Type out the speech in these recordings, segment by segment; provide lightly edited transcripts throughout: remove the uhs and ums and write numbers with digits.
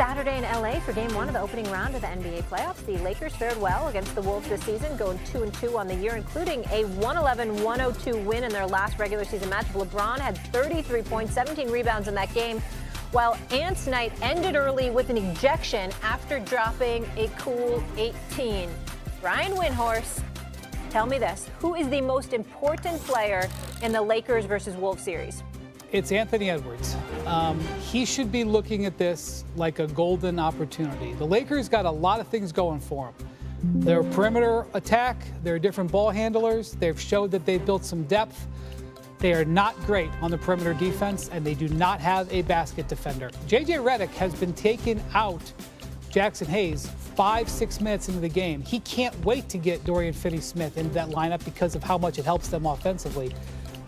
Saturday in LA for game one of the opening round of the NBA playoffs. The Lakers fared well against the Wolves this season, going 2-2 on the year, including a 111-102 win in their last regular season match. LeBron had 33 points, 17 rebounds in that game, while Ant's night ended early with an ejection after dropping a cool 18. Brian Windhorst, tell me this. Who is the most important player in the Lakers versus Wolves series? It's Anthony Edwards. He should be looking at this like a golden opportunity. The Lakers got a lot of things going for them. Their perimeter attack, their different ball handlers, they've showed that they've built some depth. They are not great on the perimeter defense, and they do not have a basket defender. J.J. Redick has been taken out Jackson Hayes 5-6 minutes into the game. He can't wait to get Dorian Finney-Smith into that lineup because of how much it helps them offensively.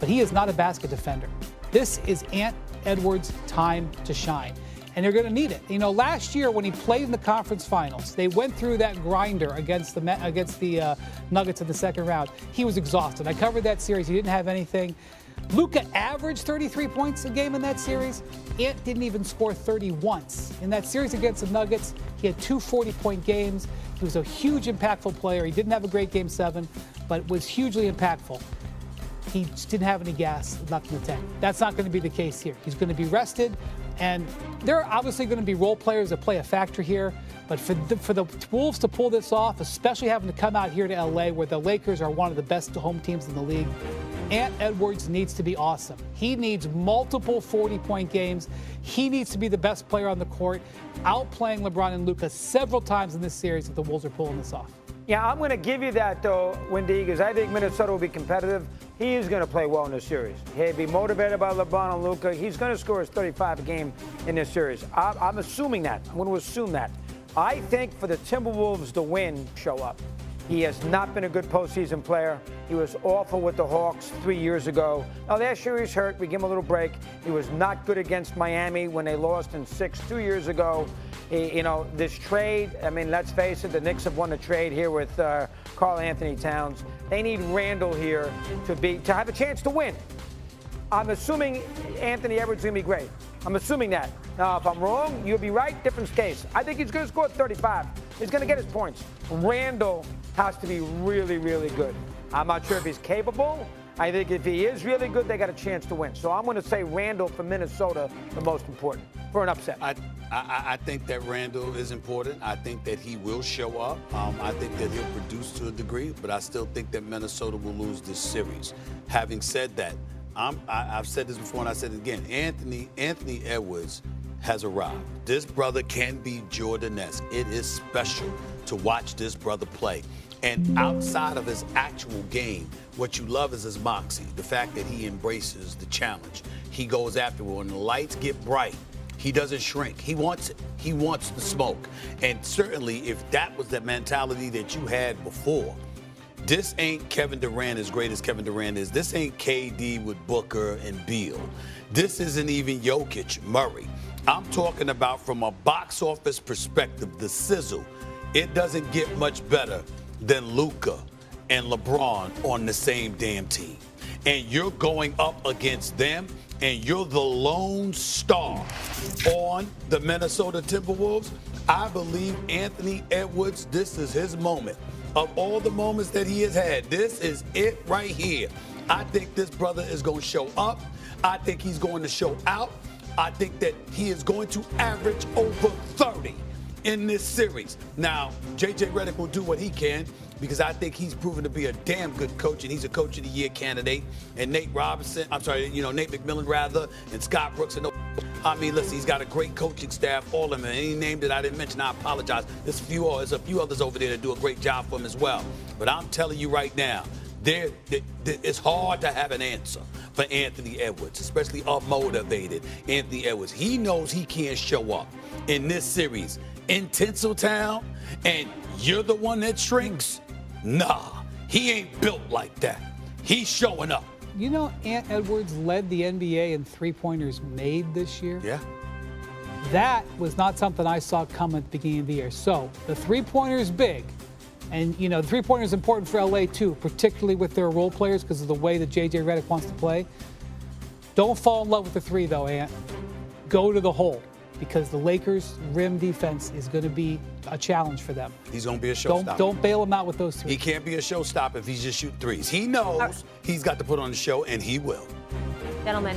But he is not a basket defender. This is Ant Edwards' time to shine, and they're going to need it. You know, last year when he played in the conference finals, they went through that grinder against the Nuggets in the second round. He was exhausted. I covered that series. He didn't have anything. Luka averaged 33 points a game in that series. Ant didn't even score 30 once. In that series against the Nuggets, he had two 40-point games. He was a huge, impactful player. He didn't have a great Game 7, but was hugely impactful. He just didn't have any gas left in the tank. That's not going to be the case here. He's going to be rested, and there are obviously going to be role players that play a factor here. But for the Wolves to pull this off, especially having to come out here to LA where the Lakers are one of the best home teams in the league, Ant Edwards needs to be awesome. He needs multiple 40-point games. He needs to be the best player on the court, outplaying LeBron and Luka several times in this series if the Wolves are pulling this off. Yeah, I'm going to give you that, though, Wendy, because I think Minnesota will be competitive. He is going to play well in this series. He'll be motivated by LeBron and Luka. He's going to score his 35 a game in this series. I'm assuming that. I'm going to assume that. I think for the Timberwolves to win, show up. He has not been a good postseason player. He was awful with the Hawks 3 years ago. Now, last year he's hurt. We give him a little break. He was not good against Miami when they lost in 6 2 years ago. This trade, I mean, let's face it, the Knicks have won the trade here with Karl Anthony Towns. They need Randall here to have a chance to win. I'm assuming Anthony Edwards is going to be great. I'm assuming that. Now, if I'm wrong, you'll be right. Different case. I think he's going to score 35. He's going to get his points. Randall has to be really, really good. I'm not sure if he's capable. I think if he is really good, they got a chance to win. So I'm going to say Randall for Minnesota, the most important, for an upset. I think that Randall is important. I think that he will show up. I think that he'll produce to a degree, but I still think that Minnesota will lose this series. Having said that, I've said this before and I said it again. Anthony Edwards has arrived. This brother can be Jordan-esque. It is special to watch this brother play. And outside of his actual game, what you love is his moxie, the fact that he embraces the challenge. He goes after it. When the lights get bright, he doesn't shrink. He wants it. He wants the smoke. And certainly, if that was the mentality that you had before, this ain't Kevin Durant as great as Kevin Durant is. This ain't KD with Booker and Beal. This isn't even Jokic, Murray. I'm talking about from a box office perspective, the sizzle. It doesn't get much better than Luka and LeBron on the same damn team. And you're going up against them, and you're the lone star on the Minnesota Timberwolves. I believe Anthony Edwards, this is his moment. Of all the moments that he has had, this is it right here. I think this brother is going to show up. I think he's going to show out. I think that he is going to average over 30 in this series. Now, J.J. Redick will do what he can because I think he's proven to be a damn good coach, and he's a Coach of the Year candidate. And Nate McMillan, rather, and Scott Brooks. And listen, he's got a great coaching staff, all of them. And any name that I didn't mention, I apologize. There's a few others over there that do a great job for him as well. But I'm telling you right now, it's hard to have an answer for Anthony Edwards, especially a motivated Anthony Edwards. He knows he can't show up in this series in Tinseltown, and you're the one that shrinks. Nah, he ain't built like that. He's showing up. You know, Ant Edwards led the NBA in three-pointers made this year. Yeah. That was not something I saw come at the beginning of the year. So the three-pointer is big. And, the three-pointer is important for LA, too, particularly with their role players because of the way that J.J. Redick wants to play. Don't fall in love with the three, though, Ant. Go to the hole. because the Lakers' rim defense is going to be a challenge for them. He's going to be a showstopper. Don't bail him out with those threes. He can't be a showstopper if he's just shooting threes. He knows he's got to put on the show, and he will. Gentlemen.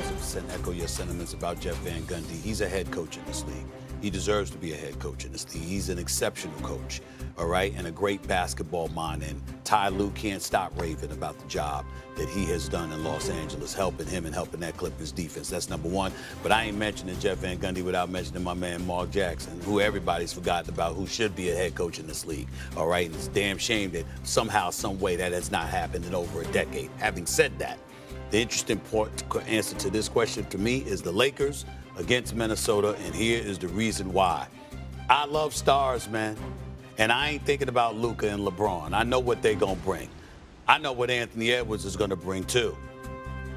Echo your sentiments about Jeff Van Gundy. He's a head coach in this league. He deserves to be a head coach in this league. He's an exceptional coach, all right, and a great basketball mind. And Ty Lue can't stop raving about the job that he has done in Los Angeles, helping him and helping that Clippers defense. That's number one. But I ain't mentioning Jeff Van Gundy without mentioning my man Mark Jackson, who everybody's forgotten about, who should be a head coach in this league, all right? And it's a damn shame that somehow, some way, that has not happened in over a decade. Having said that, the interesting answer to this question to me is the Lakers against Minnesota, and here is the reason why. I love stars, man, and I ain't thinking about Luka and LeBron. I know what they're going to bring. I know what Anthony Edwards is going to bring, too.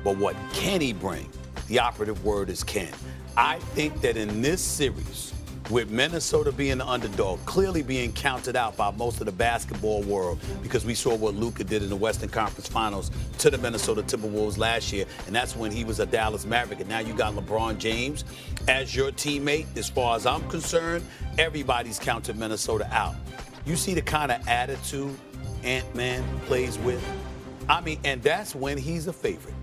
But what can he bring? The operative word is can. I think that in this series, with Minnesota being the underdog, clearly being counted out by most of the basketball world, because we saw what Luka did in the Western Conference Finals to the Minnesota Timberwolves last year, and that's when he was a Dallas Maverick, and now you got LeBron James as your teammate. As far as I'm concerned, everybody's counted Minnesota out. You see the kind of attitude Ant-Man plays with? I mean, and that's when he's a favorite.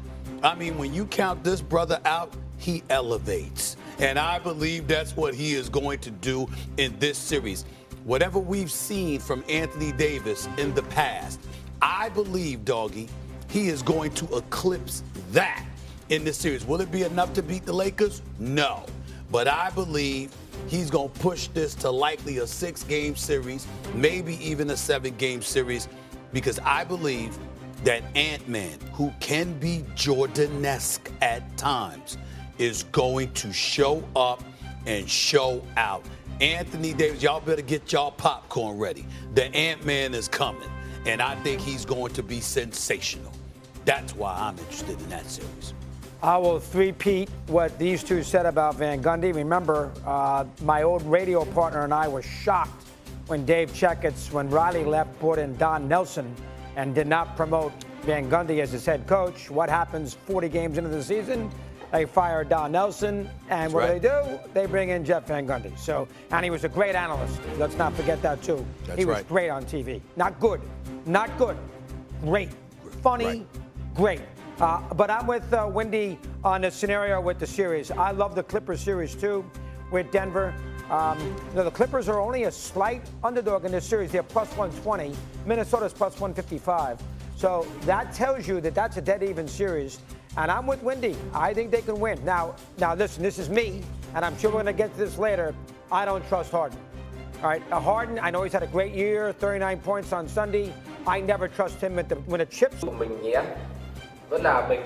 I mean, when you count this brother out, he elevates. And I believe that's what he is going to do in this series. Whatever we've seen from Anthony Davis in the past, I believe, Doggy, he is going to eclipse that in this series. Will it be enough to beat the Lakers? No. But I believe he's going to push this to likely a 6-game series, maybe even a 7-game series, because I believe that Ant-Man, who can be Jordan-esque at times, is going to show up and show out. Anthony Davis, y'all better get y'all popcorn ready. The Ant-Man is coming, and I think he's going to be sensational. That's why I'm interested in that series. I will three-peat what these two said about Van Gundy. Remember, my old radio partner and I were shocked when Dave Checketts, when Riley left, brought in Don Nelson and did not promote Van Gundy as his head coach. What happens 40 games into the season? They fire Don Nelson, and what do? They bring in Jeff Van Gundy. So, and he was a great analyst. Let's not forget that, too. He was great on TV. Not good. Not good. Great. Funny. Great. But I'm with Windy on the scenario with the series. I love the Clippers series, too, with Denver. The Clippers are only a slight underdog in this series. They're plus 120. Minnesota's plus 155. So that tells you that that's a dead-even series. And I'm with Windy. I think they can win. Now, listen, this is me, and I'm sure we're going to get to this later. I don't trust Harden. All right, Harden, I know he's had a great year, 39 points on Sunday. I never trust him when the chips. Mình nhé, vẫn là mình